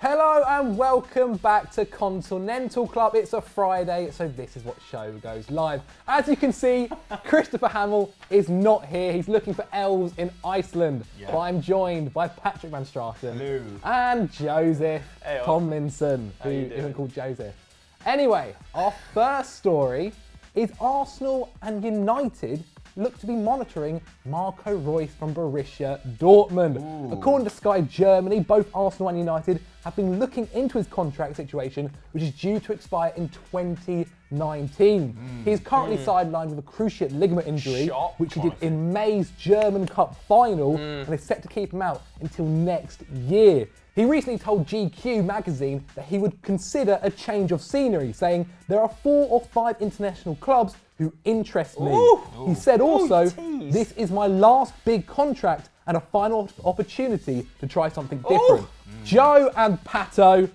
Hello and welcome back to Continental Club. It's a Friday, so this is what show goes live. As you can see, Christopher Hamill is not here. He's looking for elves in Iceland. But I'm joined by Patrick Van Straten. Hello. And Joseph Tomlinson, who isn't called Joseph. Anyway, our first story is Arsenal and United look to be monitoring Marco Reus from Borussia Dortmund. Ooh. According to Sky Germany, both Arsenal and United have been looking into his contract situation, which is due to expire in 2019. He is currently sidelined with a cruciate ligament injury, which he did in May's German Cup final, and is set to keep him out until next year. He recently told GQ magazine that he would consider a change of scenery, saying, "There are 4 or 5 international clubs who interest me." He said also, "This is my last big contract and a final opportunity to try something different." Joe and Pato,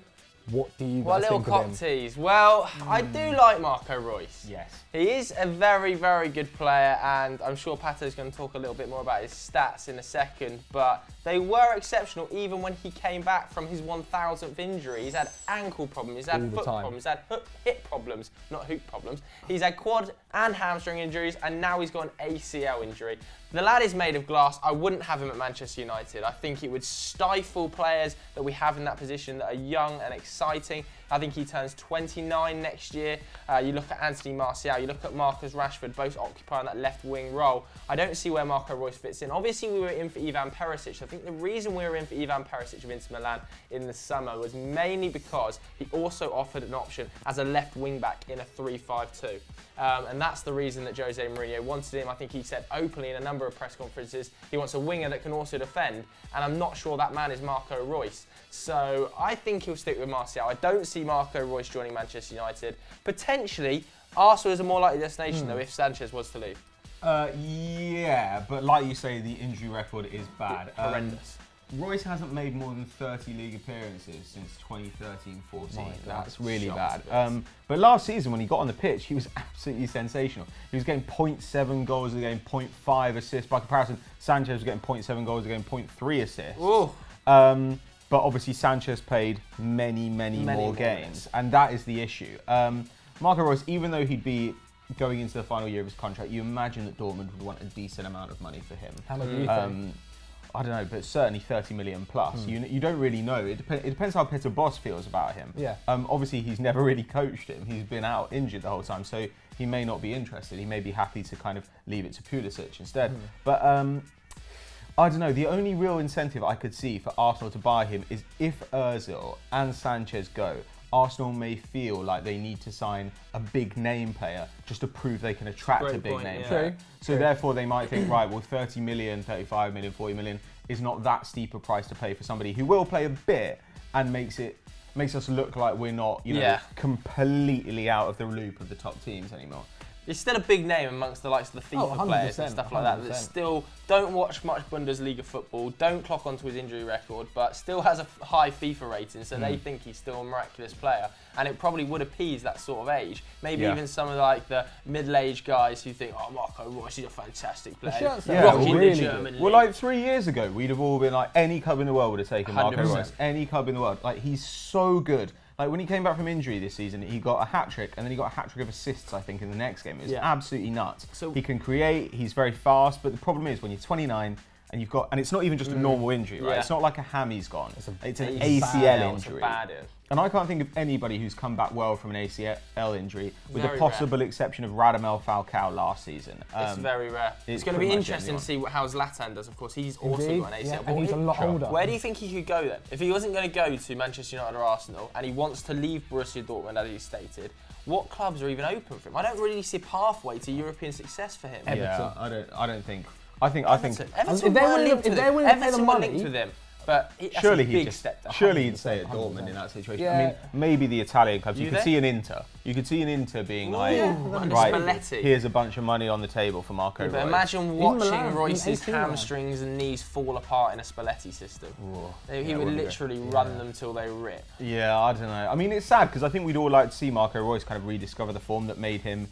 what do you guys think of him? Little cock tease. Well, I do like Marco Reus. Yes. He is a very, very good player, and I'm sure Pato's going to talk a little bit more about his stats in a second, but they were exceptional even when he came back from his 1,000th injury. He's had ankle problems, he's had foot problems, he's had hip problems, not hoop problems. He's had quad and hamstring injuries, and now he's got an ACL injury. The lad is made of glass. I wouldn't have him at Manchester United. I think it would stifle players that we have in that position that are young and exciting. I think he turns 29 next year. You look at Anthony Martial, you look at Marcus Rashford, both occupying that left wing role. I don't see where Marco Reus fits in. Obviously, we were in for Ivan Perisic. I think the reason we were in for Ivan Perisic of Inter Milan in the summer was mainly because he also offered an option as a left wing back in a 3-5-2. And that's the reason that Jose Mourinho wanted him. I think he said openly in a number of press conferences he wants a winger that can also defend, and I'm not sure that man is Marco Reus. So I think he'll stick with Martial. I don't see Marco Reus joining Manchester United. Potentially, Arsenal is a more likely destination though if Sanchez was to leave. Yeah, but like you say, the injury record is bad. Horrendous. Reus hasn't made more than 30 league appearances since 2013-14. That's really bad. But last season, when he got on the pitch, he was absolutely sensational. He was getting 0.7 goals a game, 0.5 assists. By comparison, Sanchez was getting 0.7 goals a game, 0.3 assists. But obviously, Sanchez played many more games, and that is the issue. Marco Reus, even though he'd be going into the final year of his contract, you imagine that Dortmund would want a decent amount of money for him. How much do you think? I don't know, but certainly 30 million plus. You don't really know. It depends how Peter Bosz feels about him. Yeah. Obviously, he's never really coached him. He's been out injured the whole time, so he may not be interested. He may be happy to kind of leave it to Pulisic instead. But I don't know. The only real incentive I could see for Arsenal to buy him is if Ozil and Sanchez go, Arsenal may feel like they need to sign a big name player just to prove they can attract a big name player. So therefore they might think, right, well 30 million, 35 million, 40 million is not that steep a price to pay for somebody who will play a bit and makes us look like we're not, you know, completely out of the loop of the top teams anymore. He's still a big name amongst the likes of the FIFA players and stuff like that still don't watch much Bundesliga football, don't clock onto his injury record, but still has a high FIFA rating, so they think he's still a miraculous player. And it probably would appease that sort of age. Maybe even some of like the middle-aged guys who think, oh, Marco Reus is a fantastic player. Rocking the German league. Well, like 3 years ago, we'd have all been like, any club in the world would have taken Marco Reus. Any club in the world. Like, he's so good. Like, when he came back from injury this season, he got a hat-trick, and then he got a hat-trick of assists, I think, in the next game. It was absolutely nuts. So he can create, he's very fast, but the problem is when you're 29, and you've got, and it's not even just a normal injury, right? It's not like a hammy's gone. It's an ACL injury. And I can't think of anybody who's come back well from an ACL injury, with the possible exception of Radamel Falcao last season. It's very rare. It's going to be interesting to see how Zlatan does, of course. He's also got an ACL. And he's a lot older. Where do you think he could go then? If he wasn't going to go to Manchester United or Arsenal, and he wants to leave Borussia Dortmund, as he stated, what clubs are even open for him? I don't really see a pathway to European success for him. Yeah, I don't think. I think. Everton were linked with him. But surely he'd stay at Dortmund in that situation. I mean, maybe the Italian clubs. You could see an Inter. You could see an Inter being like, right, here's a bunch of money on the table for Marco Reus. But imagine watching Reus's hamstrings and knees fall apart in a Spalletti system. He would literally run them till they rip. Yeah, I don't know. I mean, it's sad because I think we'd all like to see Marco Reus kind of rediscover the form that made him,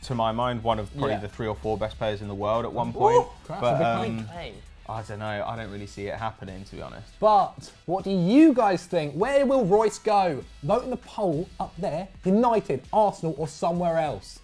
to my mind, one of probably the 3 or 4 best players in the world at one point. But I don't know. I don't really see it happening, to be honest. But what do you guys think? Where will Reus go? Vote in the poll up there. United, Arsenal, or somewhere else.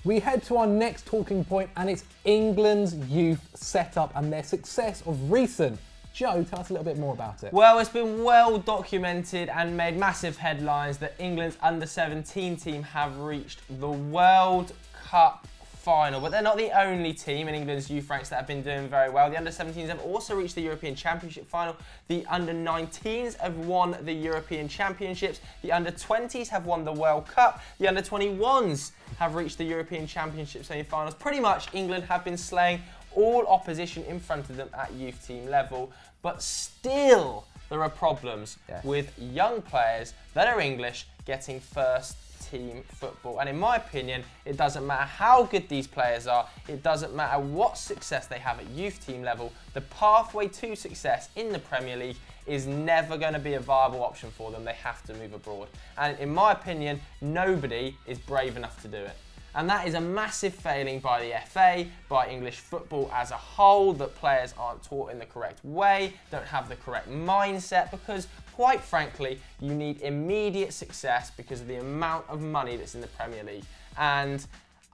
We head to our next talking point, and it's England's youth setup and their success of recent. Joe, tell us a little bit more about it. Well, it's been well documented and made massive headlines that England's under-17 team have reached the World Cup final, but they're not the only team in England's youth ranks that have been doing very well. The under-17s have also reached the European Championship final. The under-19s have won the European Championships. The under-20s have won the World Cup. The under-21s have reached the European Championship semi-finals. Pretty much England have been slaying all opposition in front of them at youth team level, but still there are problems with young players that are English getting first team football. And in my opinion, it doesn't matter how good these players are, it doesn't matter what success they have at youth team level, the pathway to success in the Premier League is never going to be a viable option for them. They have to move abroad. And in my opinion, nobody is brave enough to do it. And that is a massive failing by the FA, by English football as a whole, that players aren't taught in the correct way, don't have the correct mindset, because quite frankly, you need immediate success because of the amount of money that's in the Premier League. And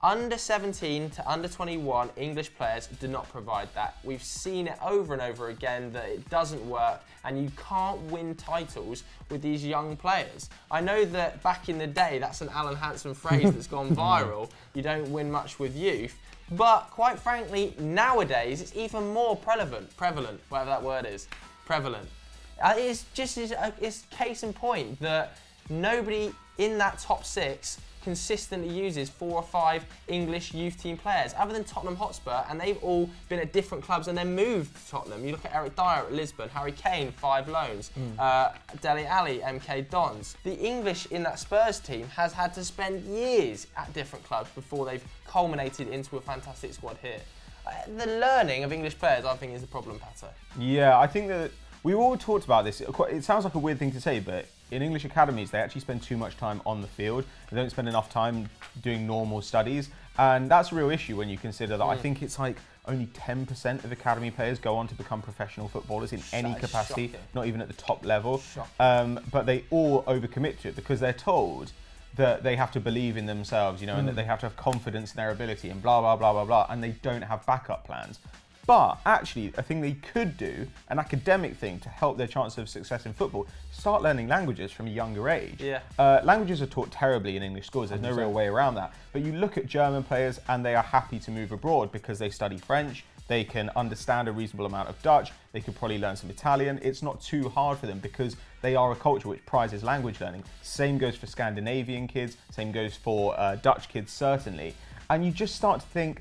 under 17 to under 21 English players do not provide that. We've seen it over and over again that it doesn't work, and you can't win titles with these young players. I know that back in the day, that's an Alan Hansen phrase that's gone viral. You don't win much with youth. But quite frankly, nowadays, it's even more prevalent, whatever that word is, prevalent. It's case in point that nobody in that top 6 consistently uses 4 or 5 English youth team players, other than Tottenham Hotspur, and they've all been at different clubs and then moved to Tottenham. You look at Eric Dyer at Lisbon, Harry Kane, 5 loans, Dele Alli, MK Dons. The English in that Spurs team has had to spend years at different clubs before they've culminated into a fantastic squad here. The learning of English players, I think, is the problem, Pato. Yeah, I think that we all talked about this. It sounds like a weird thing to say, but in English academies, they actually spend too much time on the field. They don't spend enough time doing normal studies. And that's a real issue when you consider that I think it's like only 10% of academy players go on to become professional footballers in any capacity, not even at the top level. But they all overcommit to it because they're told that they have to believe in themselves, you know, and that they have to have confidence in their ability and blah, blah, blah, blah, blah, and they don't have backup plans. But actually, a thing they could do, an academic thing to help their chance of success in football, start learning languages from a younger age. Languages are taught terribly in English schools. There's no real way around that. But you look at German players and they are happy to move abroad because they study French, they can understand a reasonable amount of Dutch, they could probably learn some Italian. It's not too hard for them because they are a culture which prizes language learning. Same goes for Scandinavian kids, same goes for Dutch kids certainly. And you just start to think,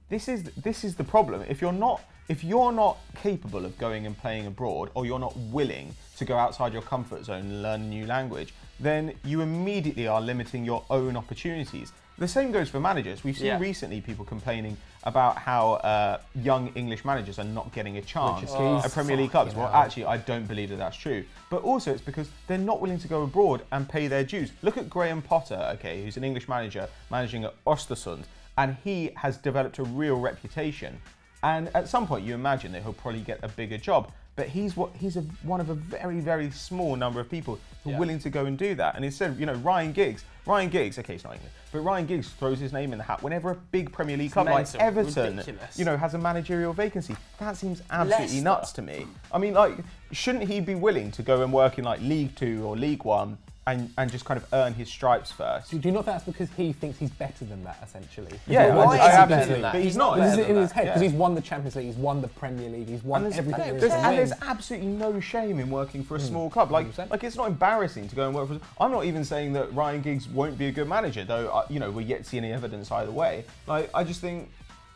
this is the problem. If you're not capable of going and playing abroad, or you're not willing to go outside your comfort zone and learn a new language, then you immediately are limiting your own opportunities. The same goes for managers. We've seen recently people complaining about how young English managers are not getting a chance at Premier League clubs. Well, actually, I don't believe that that's true. But also, it's because they're not willing to go abroad and pay their dues. Look at Graham Potter, okay, who's an English manager managing at Östersund, and he has developed a real reputation. And at some point, you imagine that he'll probably get a bigger job. But he's one of a very, very small number of people who are willing to go and do that. And instead, you know, Ryan Giggs, okay, it's not English, but Ryan Giggs throws his name in the hat whenever a big Premier League club like Everton, you know, has a managerial vacancy. That seems absolutely nuts to me. I mean, like, shouldn't he be willing to go and work in like League 2 or League 1 and just kind of earn his stripes first? Do you not think that's because he thinks he's better than that, essentially? Yeah, why is he better than that? But he's not. This is in his head, because he's won the Champions League, he's won the Premier League, he's won everything. And there's absolutely no shame in working for a small club. Like it's not embarrassing to go and work for. I'm not even saying that Ryan Giggs won't be a good manager, though. You know, we're yet to see any evidence either way. Like, I just think,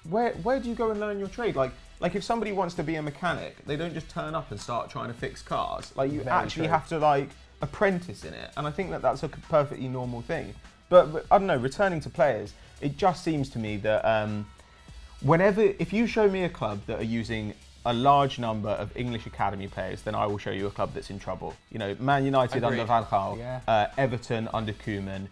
where do you go and learn your trade? Like if somebody wants to be a mechanic, they don't just turn up and start trying to fix cars. Like, you actually have to like apprentice in it, and I think that that's a perfectly normal thing. But I don't know, returning to players, it just seems to me that if you show me a club that are using a large number of English academy players, then I will show you a club that's in trouble. You know, Man United under Van Gaal, Everton under Koeman,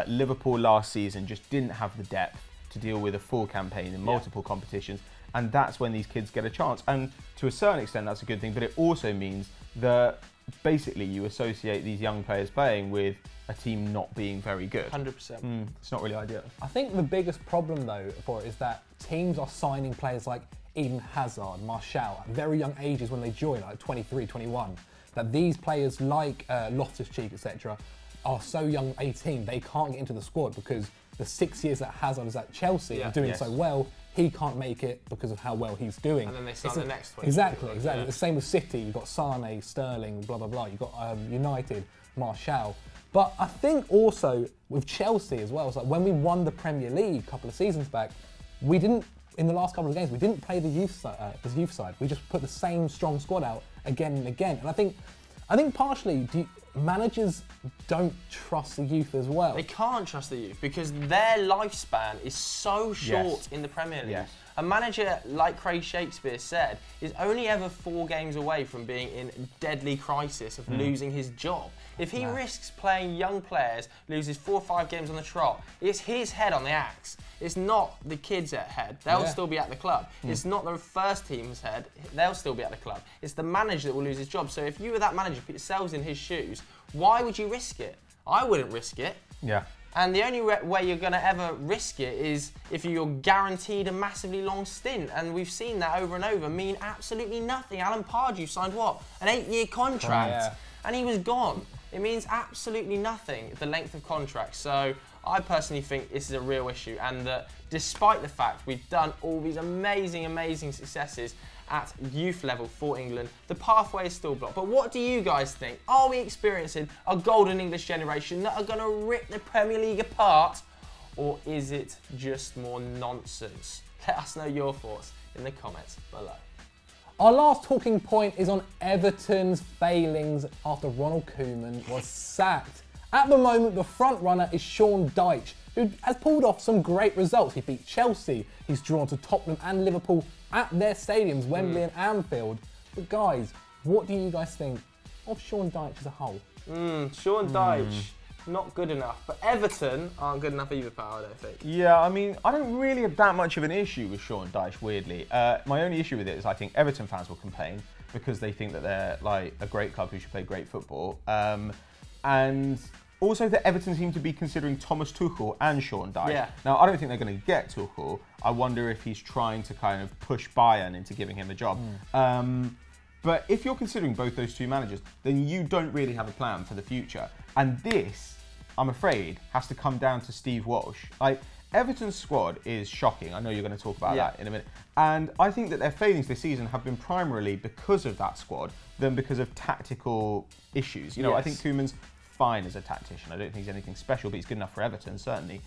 Liverpool last season just didn't have the depth to deal with a full campaign in multiple competitions. And that's when these kids get a chance. And to a certain extent, that's a good thing, but it also means that basically you associate these young players playing with a team not being very good. 100%. It's not really ideal. I think the biggest problem though for it is that teams are signing players like Eden Hazard, Martial at very young ages when they join, like 23, 21. That these players like Loftus-Cheek, etc., are so young, 18, they can't get into the squad because the 6 years that Hazard is at Chelsea and doing so well, he can't make it because of how well he's doing. And then they start the next one. Exactly. The same with City. You've got Sane, Sterling, blah, blah, blah. You've got United, Martial. But I think also with Chelsea as well, it's like when we won the Premier League a couple of seasons back, we didn't, in the last couple of games, we didn't play the youth side. We just put the same strong squad out again and again. And I think partially managers don't trust the youth as well. They can't trust the youth because their lifespan is so short in the Premier League. A manager, like Craig Shakespeare said, is only ever 4 games away from being in deadly crisis of losing his job. If he risks playing young players, loses 4 or 5 games on the trot, it's his head on the axe. It's not the kids' head. They'll still be at the club. It's not the first team's head. They'll still be at the club. It's the manager that will lose his job. So if you were that manager, put yourselves in his shoes, why would you risk it? I wouldn't risk it. Yeah. And the only way you're going to ever risk it is if you're guaranteed a massively long stint. And we've seen that over and over mean absolutely nothing. Alan Pardew signed what? An 8-year contract. And he was gone. It means absolutely nothing, the length of contract. So I personally think this is a real issue, and that despite the fact we've done all these amazing, amazing successes at youth level for England, the pathway is still blocked. But what do you guys think? Are we experiencing a golden English generation that are going to rip the Premier League apart, or is it just more nonsense? Let us know your thoughts in the comments below. Our last talking point is on Everton's failings after Ronald Koeman was sacked. At the moment, the front runner is Sean Dyche, who has pulled off some great results. He beat Chelsea, he's drawn to Tottenham and Liverpool at their stadiums, Wembley and Anfield. But guys, what do you guys think of Sean Dyche as a whole? Sean Dyche, not good enough. But Everton aren't good enough either, pal, I don't think. Yeah, I mean, I don't really have that much of an issue with Sean Dyche, weirdly. My only issue with it is I think Everton fans will complain because they think that they're like a great club who should play great football. And also that Everton seem to be considering Thomas Tuchel and Sean Dyche. Now, I don't think they're going to get Tuchel. I wonder if he's trying to kind of push Bayern into giving him a job. But if you're considering both those two managers, then you don't really have a plan for the future. And this, I'm afraid, has to come down to Steve Walsh. Like, Everton's squad is shocking. I know you're going to talk about that in a minute. And I think that their failings this season have been primarily because of that squad than because of tactical issues. You know, I think Koeman's fine as a tactician. I don't think he's anything special, but he's good enough for Everton, certainly.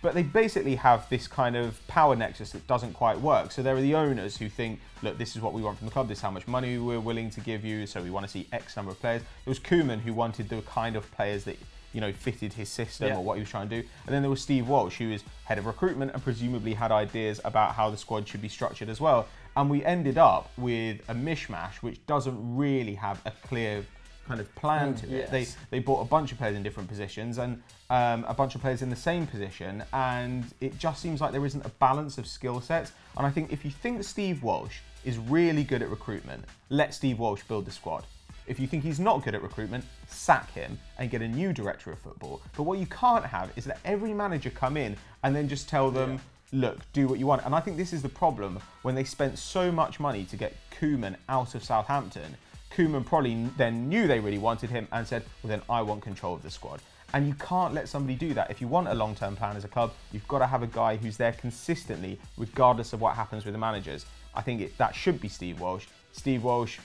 But they basically have this kind of power nexus that doesn't quite work. So there are the owners who think, look, this is what we want from the club, this is how much money we're willing to give you, so we want to see X number of players. It was Koeman who wanted the kind of players that, you know, fitted his system or what he was trying to do. And then there was Steve Walsh, who is head of recruitment and presumably had ideas about how the squad should be structured as well. And we ended up with a mishmash which doesn't really have a clear kind of plan to it. They bought a bunch of players in different positions and a bunch of players in the same position, and it just seems like there isn't a balance of skill sets. And I think if you think that Steve Walsh is really good at recruitment, let Steve Walsh build the squad. If you think he's not good at recruitment, sack him and get a new director of football. But what you can't have is that every manager come in and then just tell them, look, do what you want. And I think this is the problem when they spent so much money to get Koeman out of Southampton. Koeman probably then knew they really wanted him and said, well, then I want control of the squad. And you can't let somebody do that. If you want a long-term plan as a club, you've got to have a guy who's there consistently, regardless of what happens with the managers. I think that should be Steve Walsh. Steve Walsh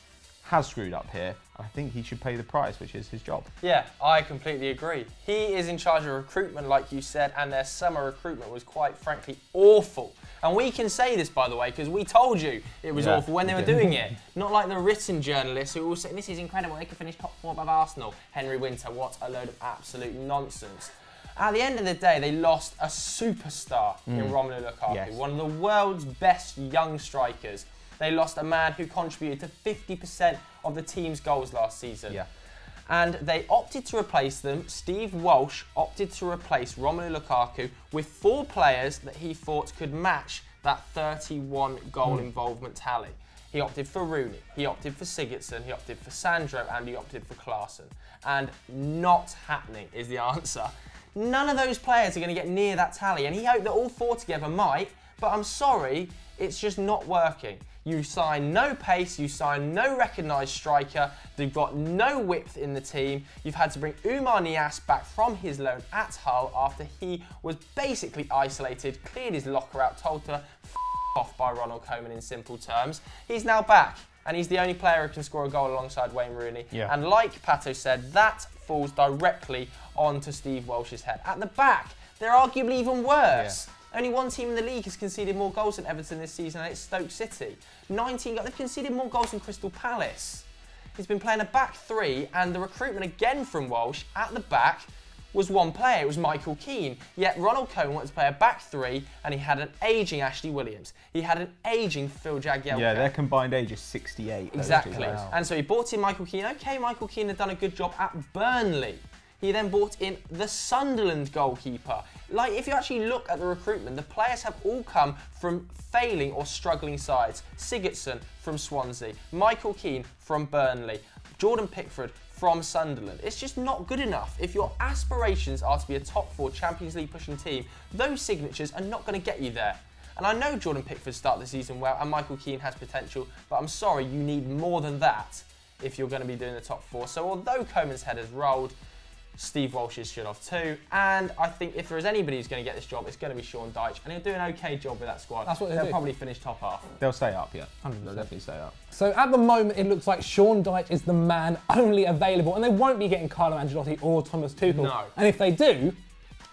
has screwed up here. I think he should pay the price, which is his job. Yeah, I completely agree. He is in charge of recruitment, like you said, and their summer recruitment was quite frankly awful. And we can say this, by the way, because we told you it was awful when they were doing it. Not like the written journalists who all say, this is incredible, they could finish top 4 above Arsenal. Henry Winter, what a load of absolute nonsense. At the end of the day, they lost a superstar in Romelu Lukaku, one of the world's best young strikers. They lost a man who contributed to 50% of the team's goals last season. And they opted to replace them. Steve Walsh opted to replace Romelu Lukaku with 4 players that he thought could match that 31 goal involvement tally. He opted for Rooney, he opted for Sigurdsson, he opted for Sandro, and he opted for Klaassen. And not happening is the answer. None of those players are going to get near that tally, and he hoped that all four together might, but I'm sorry, it's just not working. You sign no pace, you sign no recognised striker, they've got no width in the team. You've had to bring Umar Niasse back from his loan at Hull after he was basically isolated, cleared his locker out, told to f off by Ronald Koeman in simple terms. He's now back, and he's the only player who can score a goal alongside Wayne Rooney. Yeah. And like Pato said, that falls directly onto Steve Walsh's head. At the back, they're arguably even worse. Yeah. Only one team in the league has conceded more goals than Everton this season, and it's Stoke City. 19 goals. They've conceded more goals than Crystal Palace. He's been playing a back three, and the recruitment again from Walsh at the back was one player. It was Michael Keane. Yet Ronald Koeman wanted to play a back three, and he had an ageing Ashley Williams. He had an ageing Phil Jagielka. Yeah, their combined age is 68. Exactly. Wow. And so he brought in Michael Keane. Okay, Michael Keane had done a good job at Burnley. He then brought in the Sunderland goalkeeper. Like, if you actually look at the recruitment, the players have all come from failing or struggling sides. Sigurdsson from Swansea, Michael Keane from Burnley, Jordan Pickford from Sunderland. It's just not good enough. If your aspirations are to be a top four Champions League pushing team, those signatures are not going to get you there. And I know Jordan Pickford started the season well and Michael Keane has potential, but I'm sorry, you need more than that if you're going to be doing the top four. So although Koeman's head has rolled, Steve Walsh's should have too, and I think if there is anybody who's going to get this job, it's going to be Sean Dyche, and he'll do an okay job with that squad. That's what they'll probably finish top half. They'll stay up, yeah. 100%. They'll definitely stay up. So at the moment, it looks like Sean Dyche is the man only available, and they won't be getting Carlo Ancelotti or Thomas Tuchel. No. And if they do,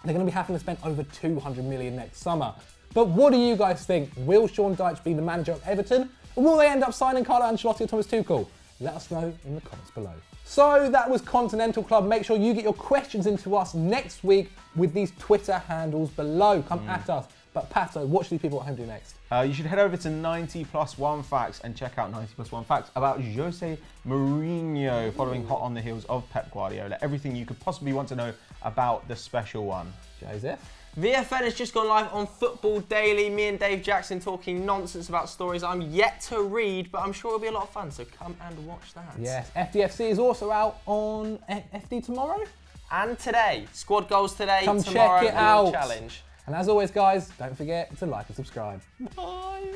they're going to be having to spend over 200 million next summer. But what do you guys think? Will Sean Dyche be the manager of Everton, or will they end up signing Carlo Ancelotti or Thomas Tuchel? Let us know in the comments below. So that was Continental Club. Make sure you get your questions into us next week with these Twitter handles below. Come at us. But Pato, what should the people at home do next? You should head over to 90+1 Facts and check out 90+1 Facts about Jose Mourinho, following hot on the heels of Pep Guardiola. Everything you could possibly want to know about the special one. Joseph? VFN has just gone live on Football Daily. Me and Dave Jackson talking nonsense about stories I'm yet to read, but I'm sure it'll be a lot of fun, so come and watch that. Yes, FDFC is also out on FD tomorrow. And today. Squad goals today, come tomorrow, check it out. Challenge. And as always, guys, don't forget to like and subscribe. Bye.